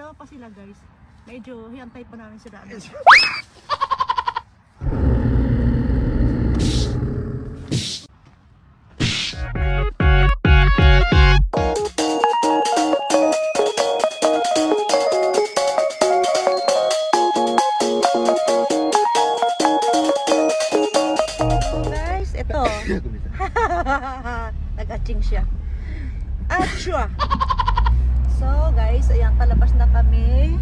dalawa pa sila guys. Medyo hiyantay pa namin sila. Guys, ito. Nag-atching siya. Achua! So guys, ayan, palabas na kami.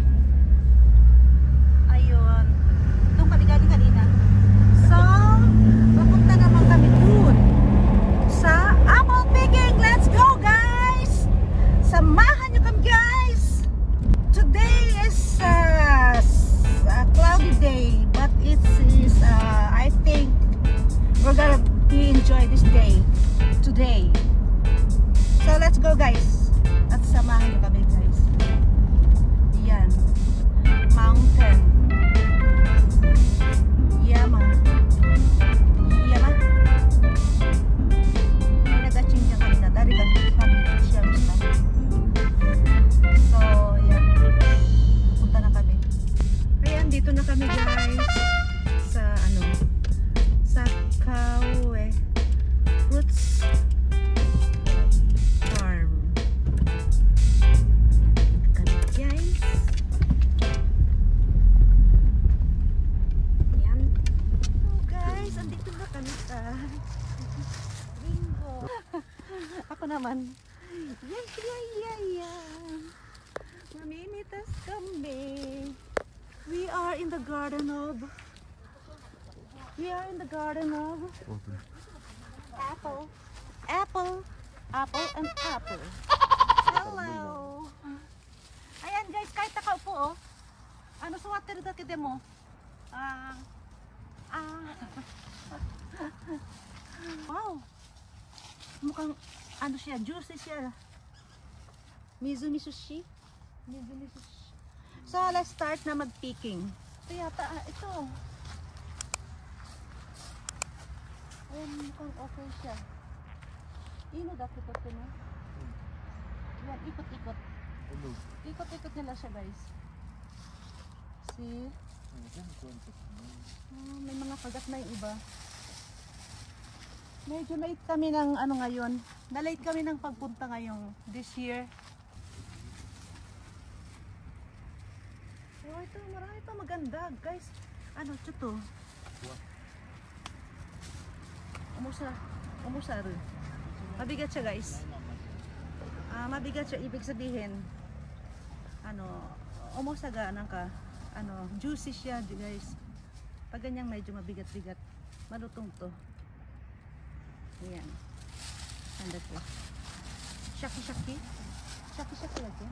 Ayun. Doon kami galing kanina. So, papunta naman kami dun sa apple picking. Let's go guys! Samahan nyo kami guys! Today is a cloudy day, but it is, I think, we're gonna enjoy this day today. So let's go guys. At samahan niyo kami guys. Yan. Mountain. Yama. Yama. May nag-aching dyan kanina. Dari kasi siya gusto. So yan. Punta na kami. Ayan, dito na kami guys. Sa ano. Sa Kawe Fruits Farm. Kami guys. Yan. Oh guys, andito na kami sa bingo. Ako naman. Mamimitas kami. We are in the garden of apple. Apple and apple. Hello. Ayan guys, kahit nakaupo oh. Ano sa water da kide mo? Wow. Mukhang ano siya, juicy siya. Mizumi sushi. So let's start na mag-picking. Ito yata, ito. Ayan, mukhang okay siya. Ino dapat ito no? Yan, ikot-ikot. Ikot-ikot nila siya guys. See? May mga kagat na yung iba. Medyo late kami ng ano ngayon. Na-late kami ng pagpunta ngayong this year. Oh, ito, marami pa maganda guys. Ano, ito? Umusa rin. Mabigat siya guys. Mabigat siya, ibig sabihin ano, umusaga ka, ano, juicy siya guys. Pag ganyang medyo mabigat-bigat, malutong to. Ayan. Handa ko. Shaki-shaki lagi.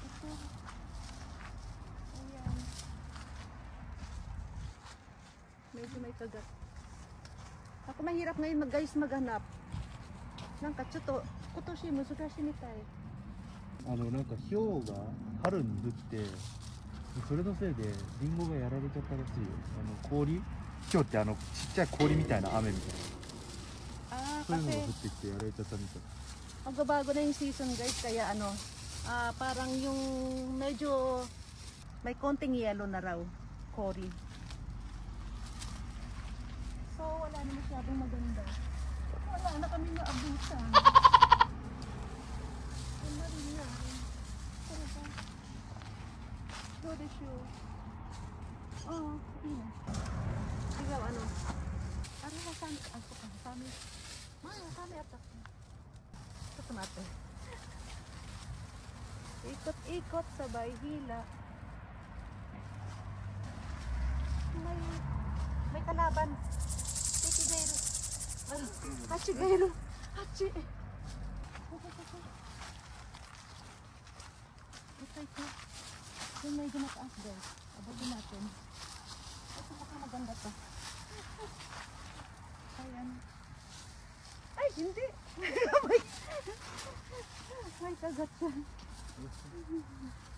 Ito. Ayan. Medyo may kagat. Ako mahirap ngayon guys maghanap ng katsuto. Kutoshi musukashi mitai. なんか氷が春に降って、それのせいでリンゴがやられちゃったらしいよ。氷、今日ってちっちゃい氷みたいな雨みたいな。そういうのが降ってきてやられちゃったみたい。Magbabago na yung season guys, kaya ano, parang yung medyo may konting yellow na raw, kori. So wala na masyadong maganda. Wala na kami naabutan. Wala rin yan. Go the shoe. Oo, hindi na. Ikaw ano? Ano ka saan? Ako ka, sami. Sami atak. Ito tomate. Ikot-ikot sabay hila. May kalaban. Hachigairu. Hachigairu. Hachi. Ito. Yung medyo mataas guys. Abutin natin. Ito baka maganda to. Ayan. Ay, hindi. May kagat siya.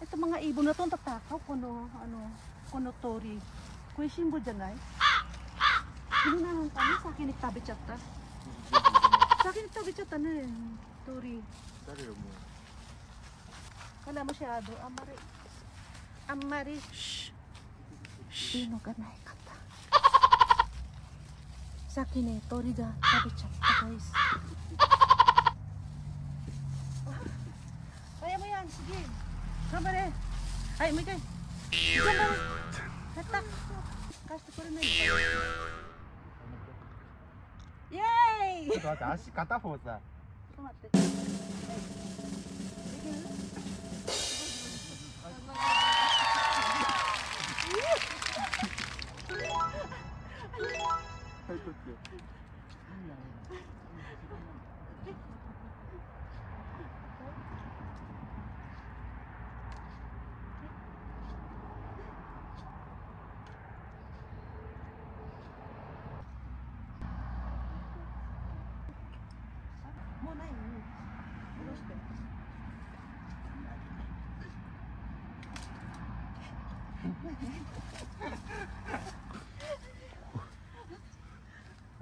Ito mga ibon na to, tatakaw. Kono tori. Kuishin mo dyan ay. Hinunahan kami sa akin nagtabi chata. Sa akin nagtabi chata na rin. Tori. 誰よもう Wala masyado. Amari. Amari. Shh. Sino ka na ikata? Sa akin eh, tori ga. Sabi chat ka guys. Kaya mo yan. Sige. Kamare. Ay, may kay. Kamare. Hatak. Kasi ko rin na yun. Yay! ちょっと待って足片方さ Kumate. Muna yun. Gusto.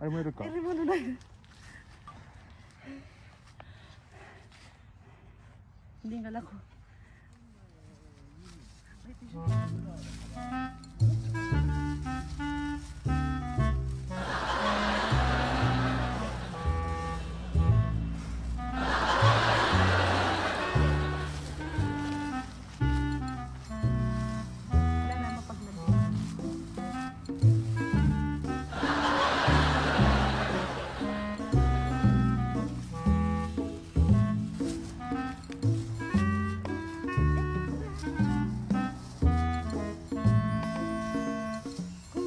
あれもいるか Eri mo na. Hindi nga lang ko. Wala na mapaglagyan.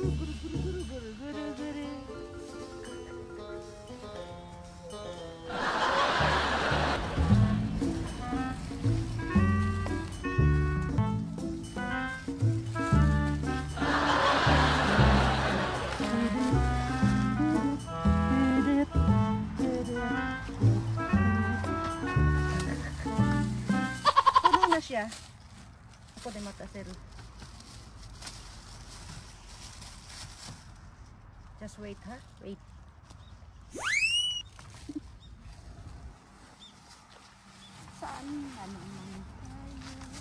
Guru, guru, guru, guru, guru, guru, guru. Puno na siya. Ako din matasero. Just wait, ha? Wait. Saan na naman tayo?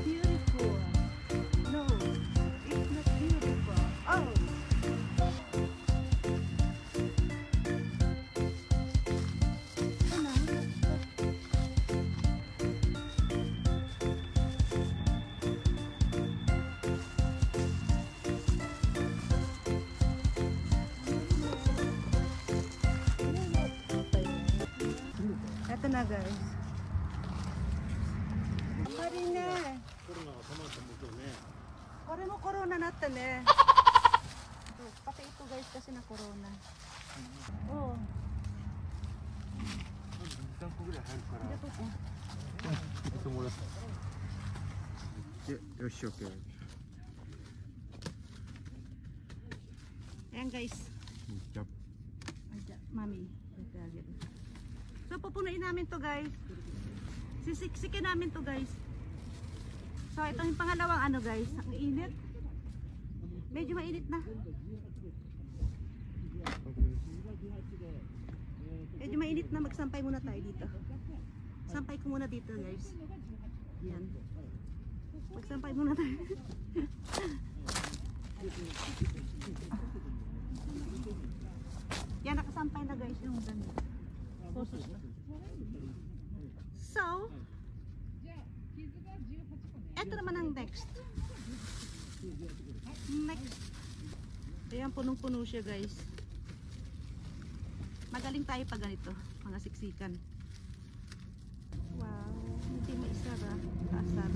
Beautiful. No, it's not beautiful. Oh. Ano? Ito na guys. Marina. コロナが収まったんですよね Kore mo corona natin eh. Ito, pati ito guys kasi na corona. Oh, 23個ぐらい入るから ito po. いつもらったよし OK Ayan guys. じゃあ Ayan, mami. So pupunuin namin to guys. Sisiksikin namin to guys. So ito yung pangalawang ano guys. Ang init. Medyo mainit na. Medyo mainit na. Magsampay muna tayo dito. Sampay ko muna dito guys. Yan. Magsampay muna tayo. Yan, nakasampay na guys yung ganito. So, eto naman ang next. Next. Ayan, punong-puno siya guys. Magaling tayo pag ganito, mga siksikan. Wow, hindi mo isara. Kaasar.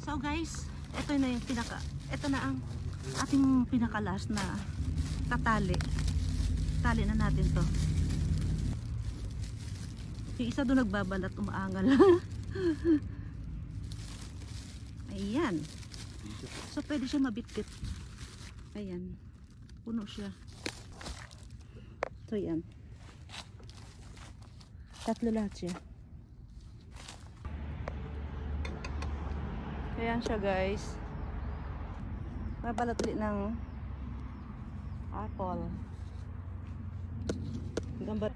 So guys, ito na yung ito na ang ating pinaka-last na tatali. Tali na natin to. Yung isa doon nagbabanat, umaangal. Ayan. So, pwede siya mabitbit. Ayan. Puno siya. So, yan. Tatlo lahat siya. Ayan siya, guys. Mabalot ulit ng apple. Gambar.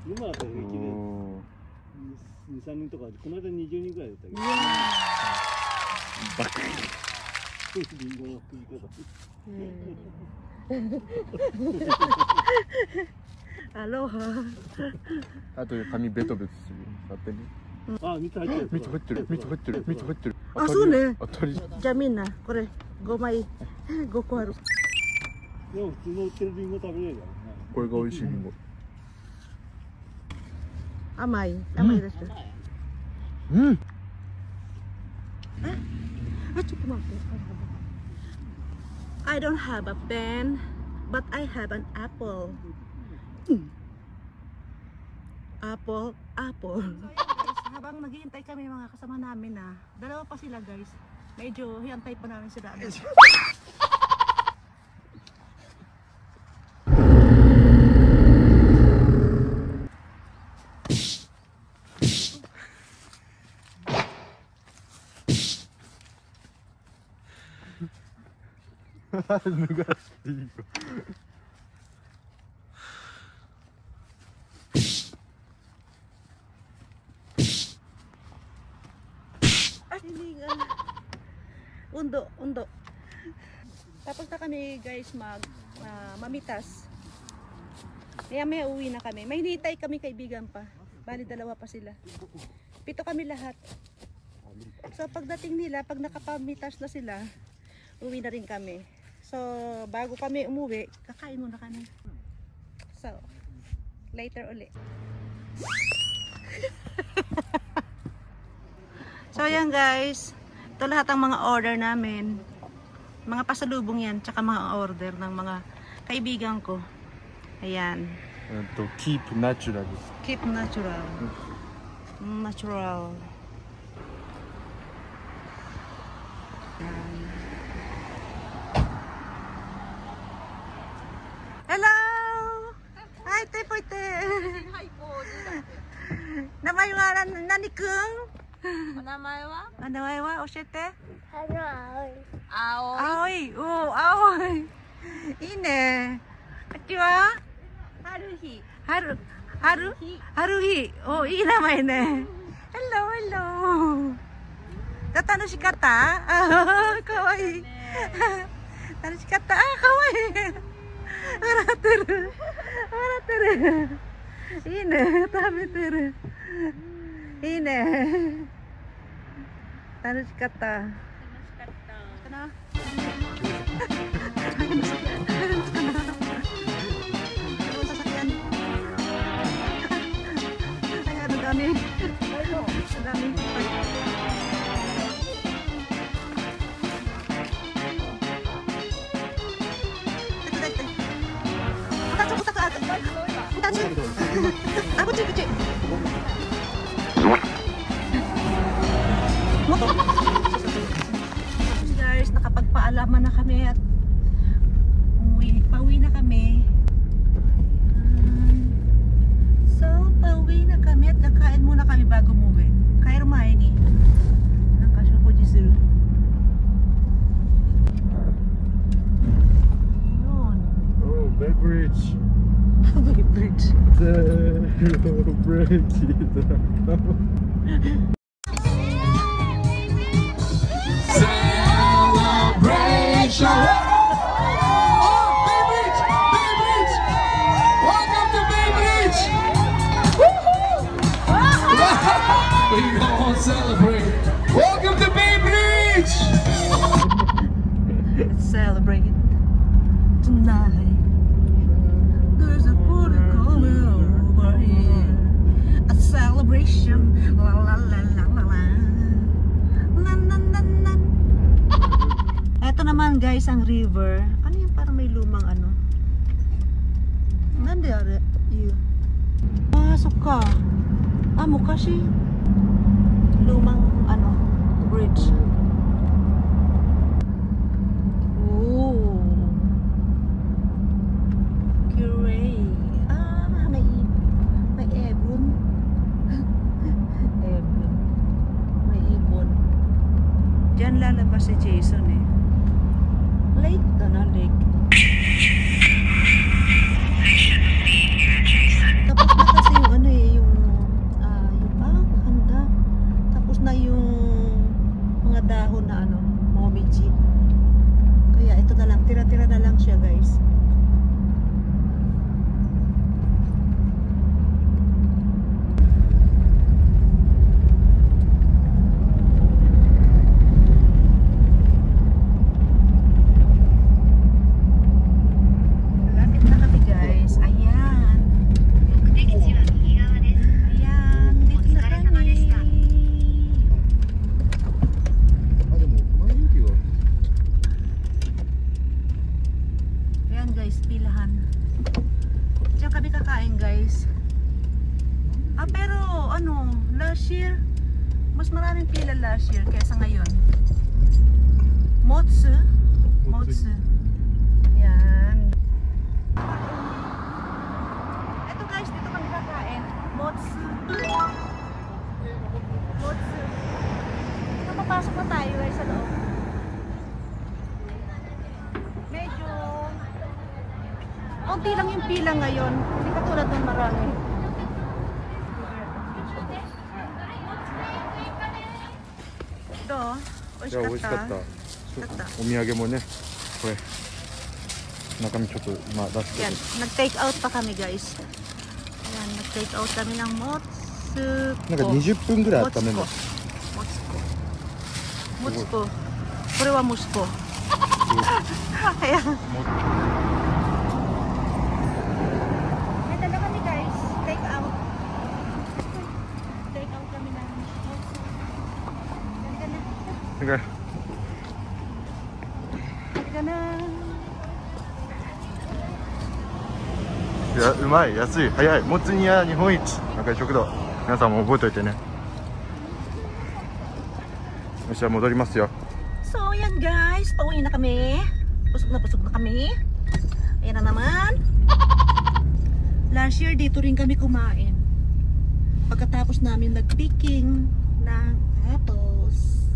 今は平気で2、3人とか、この間20人ぐらいだったけど、バカリンゴの食い方。アロハ。あとで髪ベトベトするよ。勝手に。あ、蜜入ってる。蜜入ってる。蜜入ってる。蜜入ってる。あ、そうね。当たり。じゃあみんな、これ、5枚、5個ある。でも普通の売ってるリンゴ食べれるからね。これが美味しいリンゴ。甘い。甘いですよ。うん。あ、ちょっと待って。I don't have a pen, but I have an apple. Apple, apple. Habang naghihintay kami mga kasama namin na, dalawa pa sila guys. Medyo hihantay pa namin sila. Undo, undo. Tapos na kami guys mamitas. May uwi na kami. May hinihintay kami kaibigan pa. Bali dalawa pa sila. 7 kami lahat. So pagdating nila, pag nakapamitas na sila, uwi na rin kami. So bago kami umuwi, kakain muna kami. So later uli. So yan guys. Ito lahat ang mga order namin. Mga pasalubong yan, tsaka mga order ng mga kaibigan ko. Ayan. Keep natural. Keep natural. Natural. Ayan. Hello! Hi, Tepoite! Hi po. Namay nga nanikung? お名前は？お名前は教えて。青い。青い。おー、青い。いいね。こっちは春日。春日。春日。おー、いい名前ね。Hello, hello. 楽しかったあー、かわいい。楽しかったあー、かわいい。笑ってる。笑ってる。いいね。食べてる。いいね。楽しかった。楽しかった。かな。Ang dami. Ang dami. Guys, nakapagpaalaman na kami at pauwi na kami. So, pauwi na kami at kakain muna kami bago umuwi. Kairo main ni. Nakashokoji suru. Yun. Oh, beverage. Beverage. Celebration! Oh, Bay Bridge! Bay Bridge! Welcome to Bay Bridge! We gonna celebrate! Welcome to Bay Bridge! Let's celebrate tonight. There's a party coming over here. A celebration. La la la la la la. La la la la. Ito naman guys ang river. Ano yung parang may lumang ano? Nandiyan yun. Pasok ka. Mukha si lumang ano bridge. Oh. Curie. May ebon. Ebon. May ibon. Diyan lalabas si Jason eh. Lake to na lake. Tapos na kasi yung ano eh, yung handa. Tapos na yung mga dahon na ano, momiji. Kaya ito na lang, tira-tira na lang siya guys. Malapit na kami guys. Ayan. Ayan, dito na kami. あ、でも前よりは Ayan guys, pilahan. Diyan kami kakain guys. Pero ano, last year, mas maraming pila last year kaysa ngayon. Motsu. Motsu. Ayan. Ito guys, dito kami kakain. Motsu. Motsu. Ito, papasok na tayo guys sa loob. Medyo konti lang yung pila ngayon. Hindi katulad ng marami. Ito, いや、美味しかった。お土産もね、これ中身ちょっと今出して Yan, る。 nag-take out pa kami guys. Ayan, nag-take out kami ng motsu. なんか20分ぐらい温めるの。 Motsuko. Kore wa musuko. Ayan. May dala kami guys. Take out. Take out kami ng motsu. Halika na. なんか Halika na. いや、うまい、安い、早い、もつ煮屋日本一、中井食堂。皆さんも覚えておいてね。よし、じゃあ戻りますよ。 So, yan guys. Pauwi na kami. Pusog na kami. Ayan na naman. Last year, dito rin kami kumain. Pagkatapos namin nag-picking ng apples.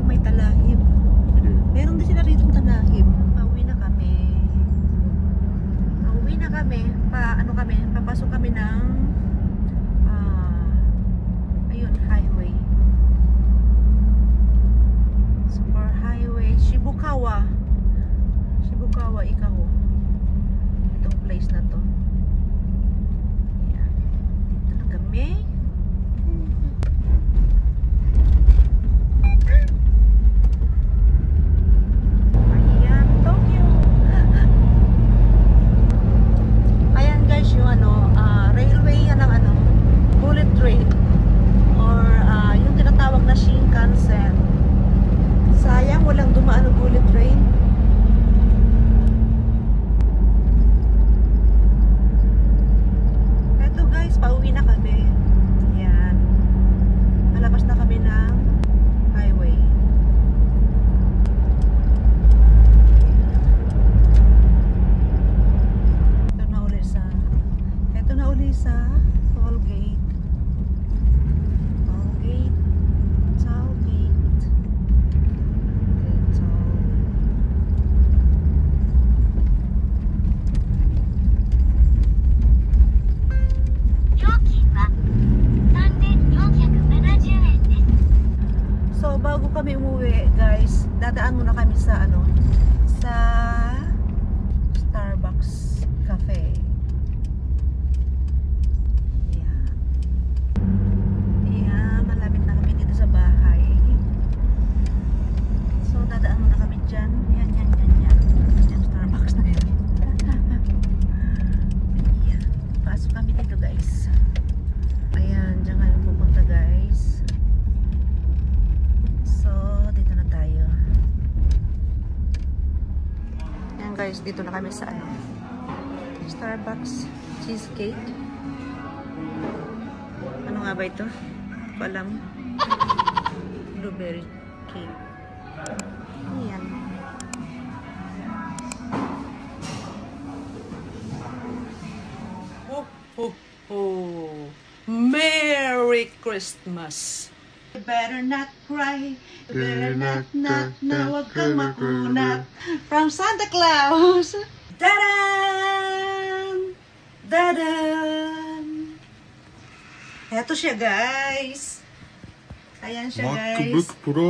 May talahib. Meron din sila rito talahib. Pauwi na kami. Pauwi na kami. Papasok kami ng ayun, highway. Super highway. Shibukawa. Shibukawa, Ikaho. Itong place na to. Ayan. Dito na kami. Ayan, Tokyo. Ayan guys, yung railway yan ng bullet train. Or yung tinatawag na Shinkansen. Sayang walang dumaan ng bullet train. Eto guys, pauwi na kami. Yan. Malabas na kami ng highway. Ito na uli sa toll gate. Toll gate. Toll gate. So bago kami umuwi guys, dadaan muna kami sa sa Starbucks Cafe. Ayan. Ayan, malapit na kami dito sa bahay. So dadaan muna kami dyan. Yan. Yung Starbucks na yan. Ayan. Pasok kami dito guys. Ayan, dyan kami pupunta guys. So guys, dito na kami sa ano, Starbucks cheesecake. Ano nga ba ito? Hindi ko alam. Blueberry cake. Ayan. Ho, ho, ho. Merry Christmas! You better not cry. You better not, huwag kang makunat. From Santa Claus. Dadan! Dadan! Eto siya, guys. Ayan siya, guys. MacBook Pro